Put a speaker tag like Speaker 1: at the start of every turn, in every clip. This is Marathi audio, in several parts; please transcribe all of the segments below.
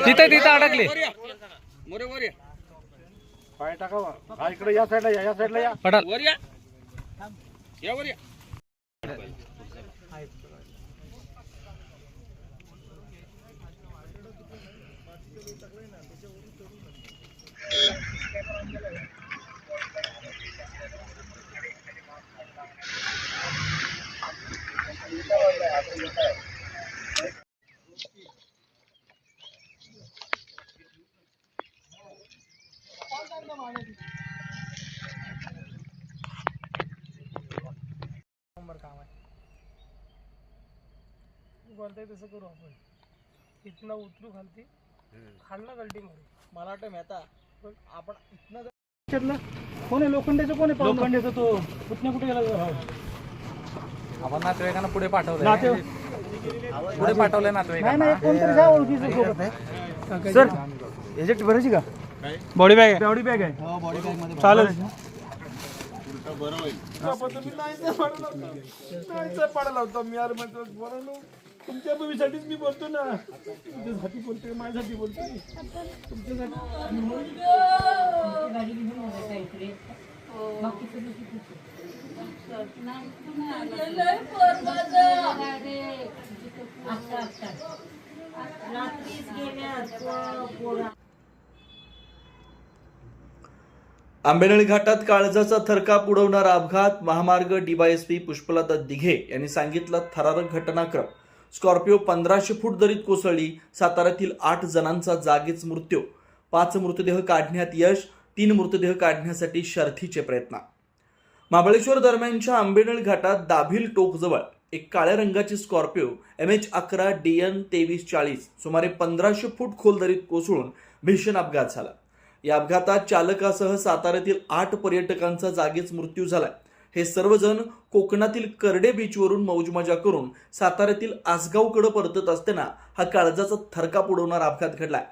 Speaker 1: तिथे अडकले
Speaker 2: पाय टाका इकडे या साईडला या
Speaker 1: पडाल
Speaker 3: वर या वर या
Speaker 4: काम आहे बोलताय तसं करू आपण इथनं उतरू खालती खालना गलटी मारू मला वाटतं आता आपण इथनं
Speaker 2: कोण आहे लोखंडेचं कोण आहे लोखंडेचं तो कुठे गेला
Speaker 1: आपण नातेवाईकांना पुढे पाठवलं पुढे पाठवलंय नातेवाईकांना
Speaker 2: कोणतरी ओळखीचं सर एजेक्ट भरायची का
Speaker 1: बॉडी बॅग
Speaker 2: आहे
Speaker 4: हो बॉडी बॅग मध्ये
Speaker 2: चालेल पडायला होता मी यार बरं तुमच्या भविष्यासाठीच मी बोलतो ना तुमच्यासाठी बोलतोय माझ्यासाठी बोलतोय
Speaker 5: आंबेनळी घाटात काळजाचा थरकाप उडवणारा अपघात. महामार्ग डीवायएसपी पुष्पलता दिघे यांनी सांगितलं थरारक घटनाक्रम. स्कॉर्पिओ 1500 फूट दरीत कोसळली. साताऱ्यातील 8 जणांचा जागीच मृत्यू. 5 मृतदेह काढण्यात यश. 3 मृतदेह काढण्यासाठी शर्थीचे प्रयत्न. महाबळेश्वर दरम्यानच्या आंबेनळी घाटात दाभिल टोकजवळ एक काळ्या रंगाची स्कॉर्पिओ MH11 DN 2340 सुमारे 1500 फूट खोल दरीत कोसळून भीषण अपघात झाला. या अपघातात चालकासह साताऱ्यातील 8 पर्यटकांचा जागीच मृत्यू झालाय. हे सर्वजण कोकणातील करडे बीचवरून मौजमजा करून साताऱ्यातील आसगावकडे परतत असताना हा काळजाचा थरकाप उडवणारा अपघात घडलाय.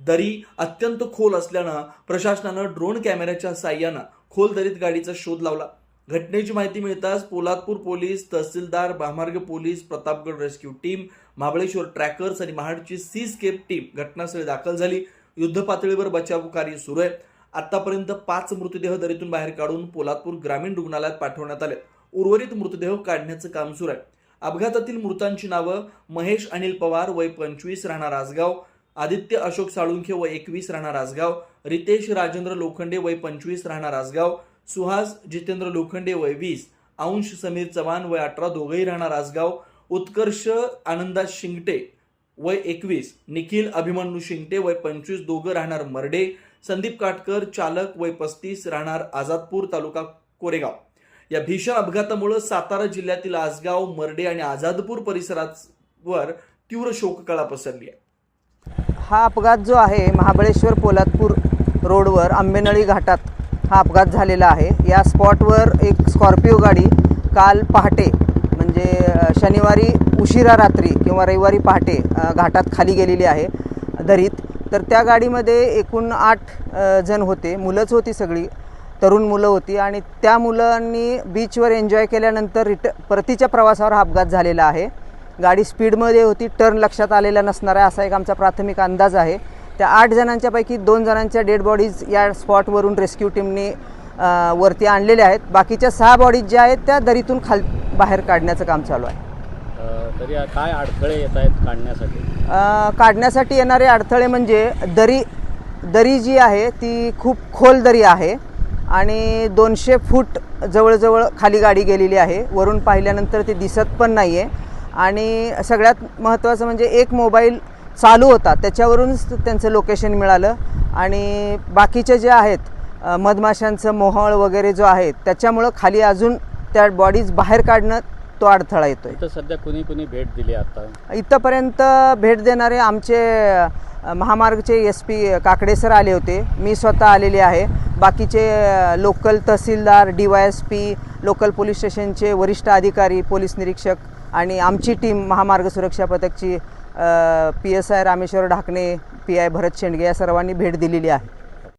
Speaker 5: दरी अत्यंत खोल असल्यानं प्रशासनानं ड्रोन कॅमेऱ्याच्या साह्यानं खोल दरीत गाडीचा शोध लावला. घटनेची माहिती मिळताच पोलादपूर पोलीस, तहसीलदार, महामार्ग police, Pratapgad rescue team, Mahabaleshwar trekkers आणि महाडची सी स्केप टीम घटनास्थळी दाखल झाली. युद्ध पातळीवर बचाव कार्य सुरू आहे. आतापर्यंत 5 मृतदेह दरीतून बाहेर काढून पोलादपूर ग्रामीण रुग्णालयात पाठवण्यात आले. उर्वरित मृतदेह काढण्याचं काम सुरू आहे. अपघातातील मृतांची नावं महेश अनिल पवार वय 25 राहणार आसगाव, आदित्य अशोक साळुंखे वय 21 राहणार आसगाव, रितेश राजेंद्र लोखंडे वय 25 राहणार आसगाव, सुहास जितेंद्र लोखंडे वय 20, अंश समीर चव्हाण वय 18 दोघेही राहणार आसगाव, उत्कर्ष आनंदा शिंगटे वय 21, निखिल अभिमन्यू शिंगटे वय 25 दोघं राहणार मर्डे, संदीप काटकर चालक वय 35 राहणार आझादपूर तालुका कोरेगाव. या भीषण अपघातामुळे सातारा जिल्ह्यातील आसगाव, मर्डे आणि आझादपूर परिसरावर तीव्र शोककळा पसरली आहे.
Speaker 6: हा अपघात जो आहे महाबळेश्वर पोलादपूर रोडवर आंबेनळी घाटात हा अपघात झालेला आहे. या स्पॉटवर एक स्कॉर्पिओ गाडी काल पहाटे म्हणजे शनिवारी उशिरा रात्री किंवा रविवारी पहाटे घाटात खाली गेलेली आहे दरीत. तर त्या गाडीमध्ये एकूण 8 जण होते. मुलंच होती, सगळी तरुण मुलं होती आणि त्या मुलांनी बीचवर एन्जॉय केल्यानंतर परतीच्या प्रवासावर हा अपघात झालेला आहे. गाडी स्पीडमध्ये होती, टर्न लक्षात आलेला नसणार आहे असा एक आमचा प्राथमिक अंदाज आहे. त्या 8 जणांच्यापैकी 2 जणांच्या डेड बॉडीज या स्पॉटवरून रेस्क्यू टीमने वरती आणलेल्या आहेत. बाकीच्या 6 बॉडीज ज्या आहेत त्या दरीतून बाहेर काढण्याचं काम चालू आहे.
Speaker 3: तरी काय अडथळे येत आहेत
Speaker 6: काढण्यासाठी येणारे अडथळे म्हणजे दरी जी आहे ती खूप खोल दरी आहे आणि 200 फूट जवळजवळ खाली गाडी गेलेली आहे. वरून पाहिल्यानंतर ते दिसत पण नाही आहे आणि सगळ्यात महत्त्वाचं म्हणजे एक मोबाईल चालू होता, त्याच्यावरूनच त्यांचं लोकेशन मिळालं आणि बाकीचे जे आहेत मधमाशांचं मोहळ वगैरे जो आहे त्याच्यामुळं खाली अजून त्या बॉडीज बाहेर काढणं तो अडथळा येतोय.
Speaker 3: तर सध्या कुणी भेट दिली आता
Speaker 6: इथंपर्यंत भेट देणारे आमचे महामार्गचे SP काकडे सर आले होते, मी स्वतः आलेले आहे. बाकीचे लोकल तहसीलदार, DYSP, लोकल पोलीस स्टेशनचे वरिष्ठ अधिकारी, पोलीस निरीक्षक आणि आमची टीम महामार्ग सुरक्षा पथकची PSI रामेश्वर ढाकणे, PI भरत शेंडगे या सर्वांनी भेट दिलेली आहे.